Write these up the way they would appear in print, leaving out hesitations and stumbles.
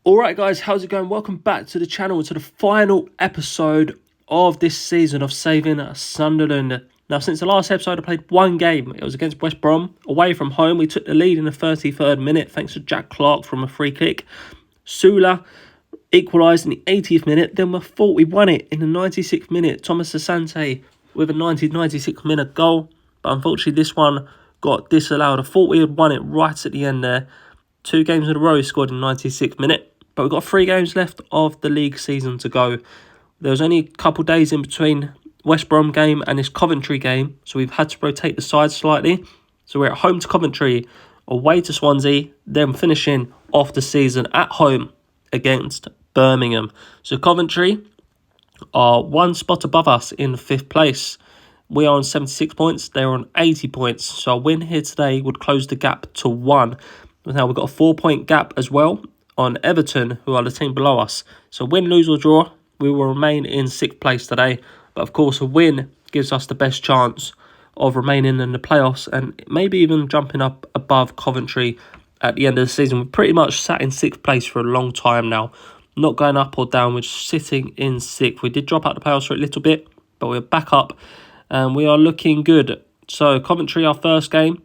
Alright guys, how's it going? Welcome back to the channel, to the final episode of this season of Saving Sunderland. Now, since the last episode, I played one game. It was against West Brom, away from home. We took the lead in the 33rd minute, thanks to Jack Clark from a free kick. Sula equalised in the 80th minute. Then we thought we won it in the 96th minute. Thomas Asante with a 96th minute goal. But unfortunately, this one got disallowed. I thought we had won it right at the end there. 2 games in a row scored in the 96th minute. But we've got 3 games left of the league season to go. There was only a couple of days in between West Brom game and this Coventry game. So we've had to rotate the sides slightly. So we're at home to Coventry, away to Swansea, then finishing off the season at home against Birmingham. So Coventry are 1 spot above us in 5th place. We are on 76 points. They're on 80 points. So a win here today would close the gap to 1. Now we've got a 4-point gap as well on Everton, who are the team below us. So win, lose or draw, we will remain in 6th place today. But of course, a win gives us the best chance of remaining in the playoffs and maybe even jumping up above Coventry at the end of the season. We've pretty much sat in 6th place for a long time now. Not going up or down, we're just sitting in 6th. We did drop out the playoffs for a little bit, but we're back up and we are looking good. So Coventry, our first game,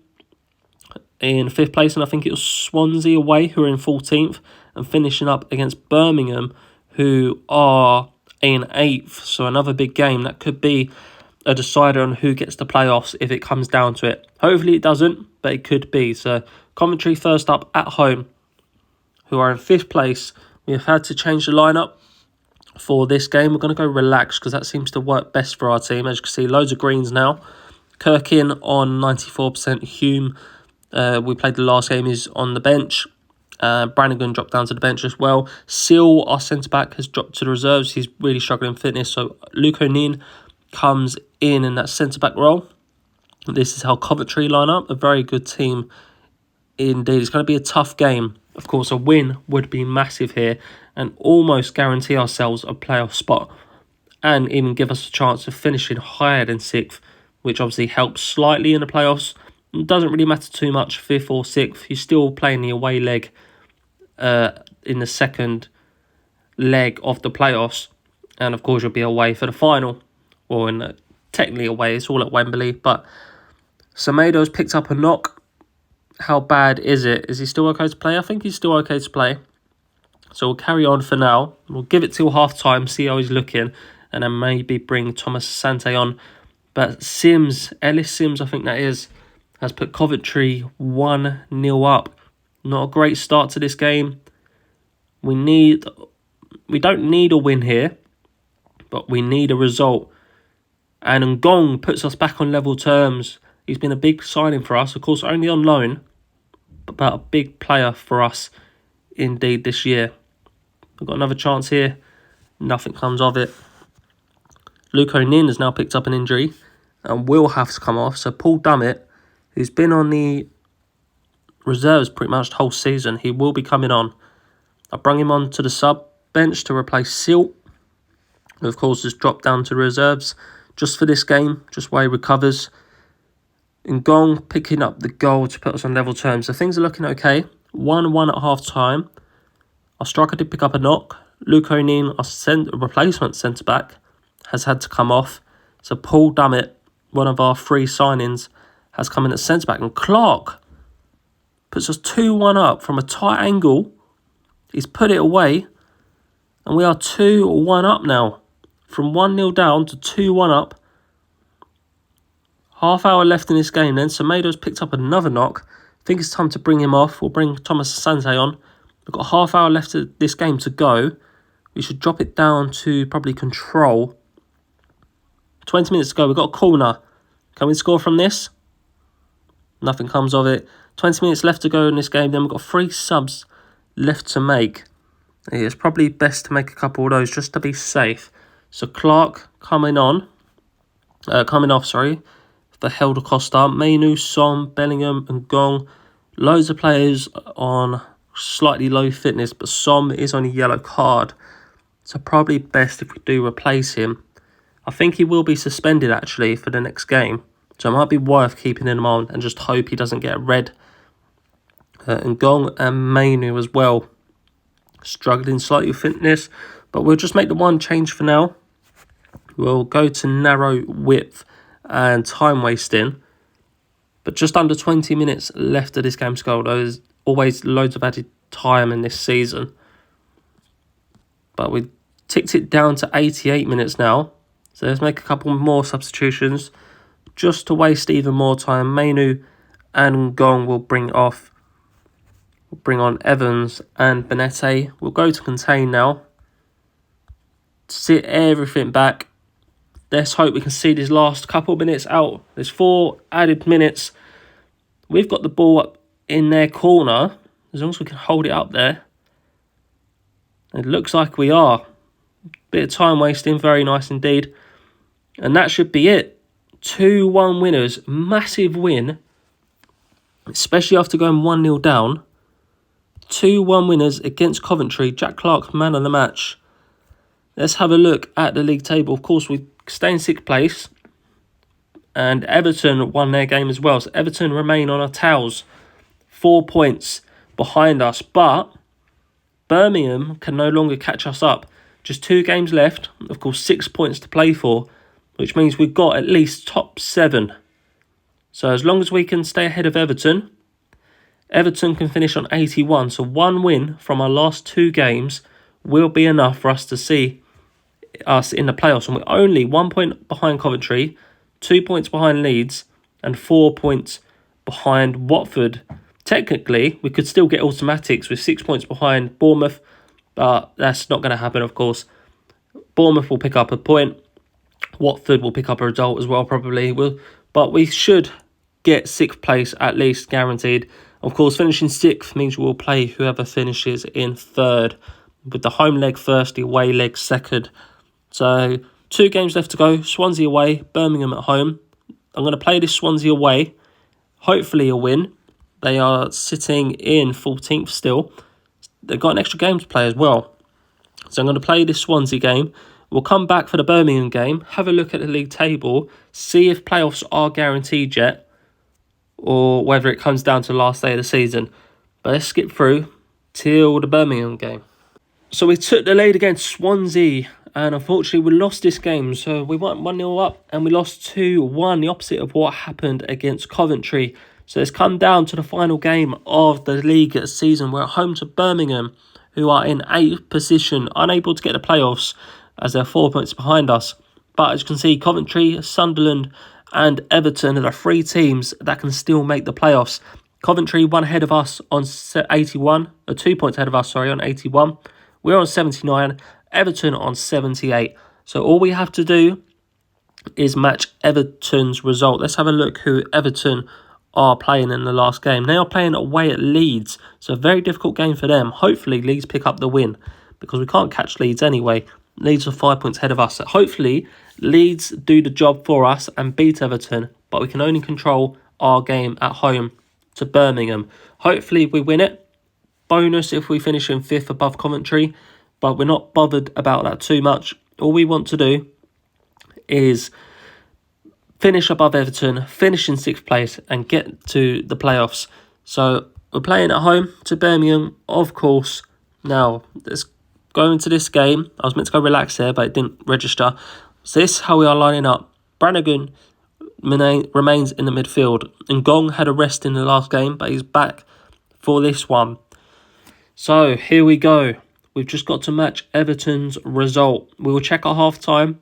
in 5th place, and I think it was Swansea away, who are in 14th, and finishing up against Birmingham, who are in 8th. So another big game that could be a decider on who gets the playoffs if it comes down to it. Hopefully it doesn't, but it could be. So Coventry first up at home, who are in 5th place. We have had to change the lineup for this game. We're going to go relaxed because that seems to work best for our team. As you can see, loads of greens now. Kirkin on 94%. Hume, we played the last game, is on the bench. Brannigan dropped down to the bench as well. Seal, our centre-back, has dropped to the reserves. He's really struggling in fitness. So Luke O'Neill comes in that centre-back role. This is how Coventry line up. A very good team indeed. It's going to be a tough game. Of course, a win would be massive here and almost guarantee ourselves a playoff spot and even give us a chance of finishing higher than 6th, which obviously helps slightly in the playoffs. It doesn't really matter too much, 5th or 6th. You're still playing the away leg in the second leg of the playoffs. And of course, you'll be away for the final. Or technically away, it's all at Wembley. But Semedo's picked up a knock. How bad is it? Is he still okay to play? I think he's still okay to play. So we'll carry on for now. We'll give it till half-time, see how he's looking. And then maybe bring Thomas Asante on. But Ellis Sims, I think that is, has put Coventry 1-0 up. Not a great start to this game. We don't need a win here, but we need a result. And Ngong puts us back on level terms. He's been a big signing for us, of course, only on loan, but a big player for us indeed this year. We've got another chance here. Nothing comes of it. Luke O'Neill has now picked up an injury and will have to come off. So Paul Dummett, who's been on the reserves pretty much the whole season, he will be coming on. I brought him on to the sub bench to replace Silt, who of course has dropped down to the reserves just for this game, just while he recovers. Ngong picking up the goal to put us on level terms. So things are looking okay. 1-1 at half-time. Our striker did pick up a knock. Luke O'Neill, our replacement centre-back, has had to come off. So Paul Dummett, one of our 3 signings, has come in at centre-back. And Clark puts us 2-1 up from a tight angle. He's put it away. And we are 2-1 up now. From 1-0 down to 2-1 up. Half hour left in this game then. Semedo's picked up another knock. I think it's time to bring him off. We'll bring Thomas Asante on. We've got half hour left of this game to go. We should drop it down to probably control. 20 minutes to go. We've got a corner. Can we score from this? Nothing comes of it. 20 minutes left to go in this game. Then we've got 3 subs left to make. It's probably best to make a couple of those just to be safe. So Clark coming off, for Helder Costa, Mainu, Som, Bellingham and Gong. Loads of players on slightly low fitness, but Som is on a yellow card. So probably best if we do replace him. I think he will be suspended actually for the next game. So it might be worth keeping him on and just hope he doesn't get a red. And Gong and Mainu as well struggling slightly with fitness, but we'll just make the one change for now. We'll go to narrow width and time wasting. But just under 20 minutes left of this game to go. There's always loads of added time in this season. But we ticked it down to 88 minutes now. So let's make a couple more substitutions just to waste even more time. Mainu and Gong will bring on Evans and Benete. We'll go to contain now. Sit everything back. Let's hope we can see these last couple of minutes out. There's 4 added minutes. We've got the ball up in their corner. As long as we can hold it up there. It looks like we are. Bit of time wasting. Very nice indeed. And that should be it. 2-1 winners. Massive win. Especially after going 1-0 down. 2-1 winners against Coventry. Jack Clark, man of the match. Let's have a look at the league table. Of course, we stay in 6th place. And Everton won their game as well. So Everton remain on our tails. 4 points behind us. But Birmingham can no longer catch us up. Just 2 games left. Of course, 6 points to play for. Which means we've got at least top 7. So as long as we can stay ahead of Everton, Everton can finish on 81. So 1 win from our last 2 games will be enough for us to see us in the playoffs. And we're only 1 point behind Coventry, 2 points behind Leeds, and 4 points behind Watford. Technically, we could still get automatics with 6 points behind Bournemouth, but that's not going to happen, of course. Bournemouth will pick up a point. Watford will pick up a result as well, probably. But we should get 6th place at least, guaranteed. Of course, finishing 6th means we'll play whoever finishes in 3rd, with the home leg first, the away leg second. So 2 games left to go. Swansea away, Birmingham at home. I'm going to play this Swansea away. Hopefully a win. They are sitting in 14th still. They've got an extra game to play as well. So I'm going to play this Swansea game. We'll come back for the Birmingham game, have a look at the league table, see if playoffs are guaranteed yet, or whether it comes down to the last day of the season. But let's skip through till the Birmingham game. So we took the lead against Swansea, and unfortunately we lost this game. So we went 1-0 up and we lost 2-1, the opposite of what happened against Coventry. So it's come down to the final game of the league season. We're at home to Birmingham, who are in 8th position, unable to get the playoffs as they're 4 points behind us. But as you can see, Coventry, Sunderland and Everton are the 3 teams that can still make the playoffs. Coventry 1 ahead of us on 81, or 2 points ahead of us, on 81. We're on 79, Everton on 78. So all we have to do is match Everton's result. Let's have a look who Everton are playing in the last game. They are playing away at Leeds. So a very difficult game for them. Hopefully Leeds pick up the win, because we can't catch Leeds anyway. Leeds are 5 points ahead of us. So hopefully Leeds do the job for us and beat Everton, but we can only control our game at home to Birmingham. Hopefully we win it. Bonus if we finish in 5th above Coventry, but we're not bothered about that too much. All we want to do is finish above Everton, finish in 6th place and get to the playoffs. So we're playing at home to Birmingham, of course. Now, let's go into this game. I was meant to go relax there, but it didn't register. So this is how we are lining up. Brannigan remains in the midfield. And Gong had a rest in the last game, but he's back for this one. So here we go. We've just got to match Everton's result. We will check our half-time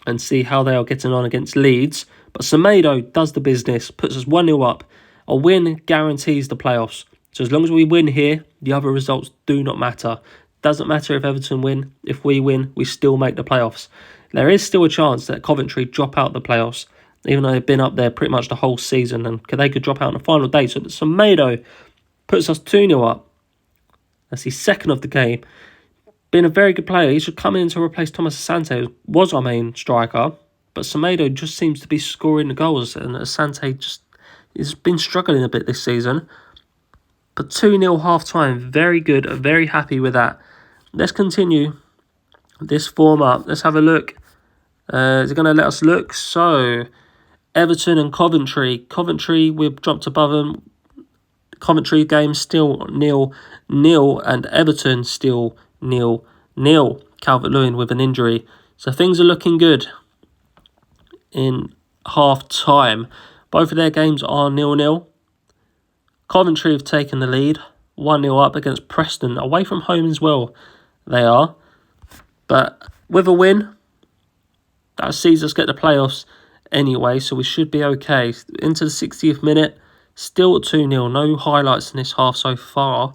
and see how they are getting on against Leeds. But Semedo does the business, puts us 1-0 up. A win guarantees the playoffs. So as long as we win here, the other results do not matter. Doesn't matter if Everton win. If we win, we still make the playoffs. There is still a chance that Coventry drop out the playoffs, even though they've been up there pretty much the whole season, and they could drop out on the final day. So Semedo puts us 2-0 up. That's his 2nd of the game. Been a very good player. He should come in to replace Thomas Asante, who was our main striker. But Semedo just seems to be scoring the goals, and Asante just has been struggling a bit this season. But 2-0 half-time, very good, very happy with that. Let's continue this form up. Let's have a look. Is it going to let us look? So, Everton and Coventry. Coventry, we've dropped above them. Coventry game still 0-0, and Everton still 0-0. Calvert-Lewin with an injury. So things are looking good in half-time. Both of their games are 0-0. Coventry have taken the lead, 1-0 up against Preston, away from home as well. They are. But with a win, that sees us get the playoffs anyway, so we should be okay. Into the 60th minute, still 2-0. No highlights in this half so far.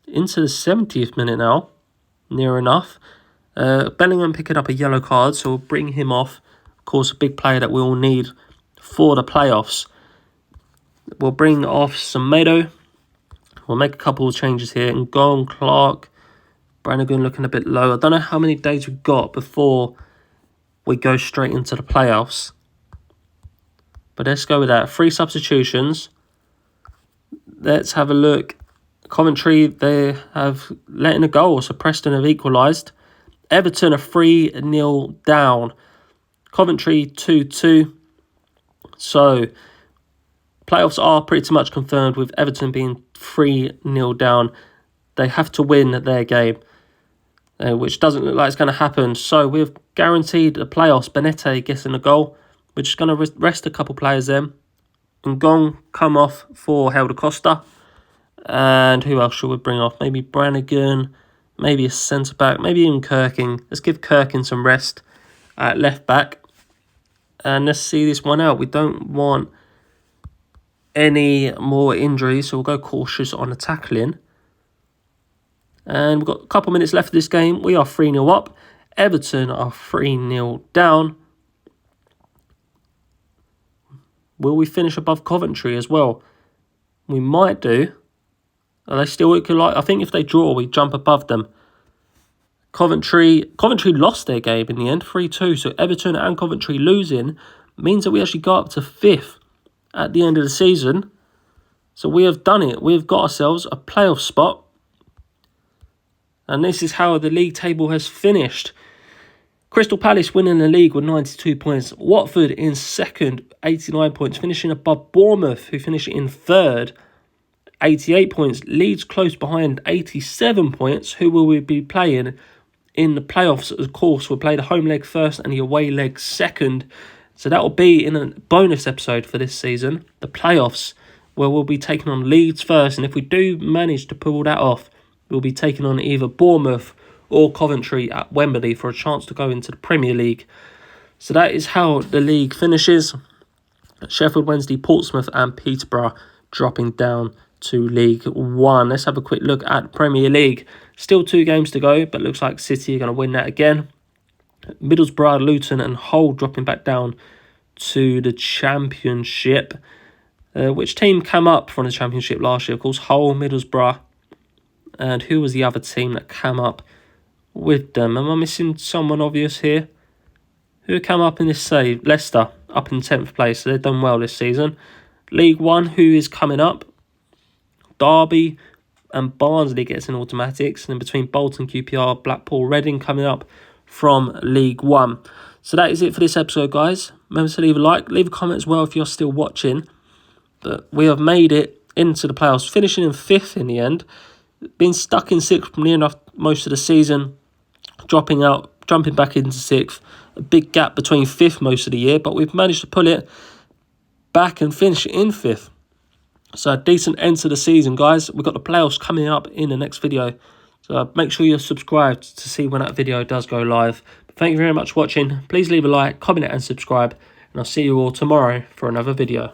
Into the 70th minute now, near enough. Bellingham picking up a yellow card, so we'll bring him off. Of course, a big player that we all need for the playoffs. We'll bring off Semedo. We'll make a couple of changes here. And Gong, Clark, Brannigan looking a bit low. I don't know how many days we've got before we go straight into the playoffs. But let's go with that. 3 substitutions. Let's have a look. Coventry, they have let in a goal, so Preston have equalised. Everton are 3-0 down. Coventry 2-2. So playoffs are pretty much confirmed with Everton being 3-0 down. They have to win their game, which doesn't look like it's going to happen. So we've guaranteed the playoffs. Benete getting a goal. We're just going to rest a couple players then. And Gong come off for Helder Costa. And who else should we bring off? Maybe Brannigan, maybe a centre-back, maybe even Kirking. Let's give Kirking some rest at left-back. And let's see this one out. We don't want any more injuries, so we'll go cautious on the tackling. And we've got a couple minutes left of this game. We are 3-0 up. Everton are 3-0 down. Will we finish above Coventry as well? We might do. Are they still equal? I think if they draw, we jump above them. Coventry lost their game in the end, 3-2. So Everton and Coventry losing means that we actually go up to 5th at the end of the season. So we have done it. We've got ourselves a playoff spot. And this is how the league table has finished. Crystal Palace winning the league with 92 points. Watford in second, 89 points, finishing above Bournemouth, who finished in third, 88 points. Leeds close behind, 87 points. Who will we be playing in the playoffs? Of course, we'll play the home leg first and the away leg second. So that will be in a bonus episode for this season, the playoffs, where we'll be taking on Leeds first. And if we do manage to pull that off, we'll be taking on either Bournemouth or Coventry at Wembley for a chance to go into the Premier League. So that is how the league finishes. Sheffield Wednesday, Portsmouth and Peterborough dropping down to League One. Let's have a quick look at Premier League. Still 2 games to go, but looks like City are going to win that again. Middlesbrough, Luton and Hull dropping back down to the Championship. Which team came up from the Championship last year? Of course, Hull, Middlesbrough. And who was the other team that came up with them? Am I missing someone obvious here? Who came up in this save? Leicester, up in 10th place. So they've done well this season. League One, who is coming up? Derby and Barnsley gets in automatics. And in between Bolton, QPR, Blackpool, Reading coming up from League One. So that is it for this episode, guys. Remember to leave a like, leave a comment as well if you're still watching. But we have made it into the playoffs, finishing in 5th in the end. Been stuck in 6th near enough most of the season, jumping back into 6th. A big gap between 5th most of the year, but we've managed to pull it back and finish in 5th. So a decent end to the season, guys. We've got the playoffs coming up in the next video. So make sure you're subscribed to see when that video does go live. But thank you very much for watching. Please leave a like, comment and subscribe. And I'll see you all tomorrow for another video.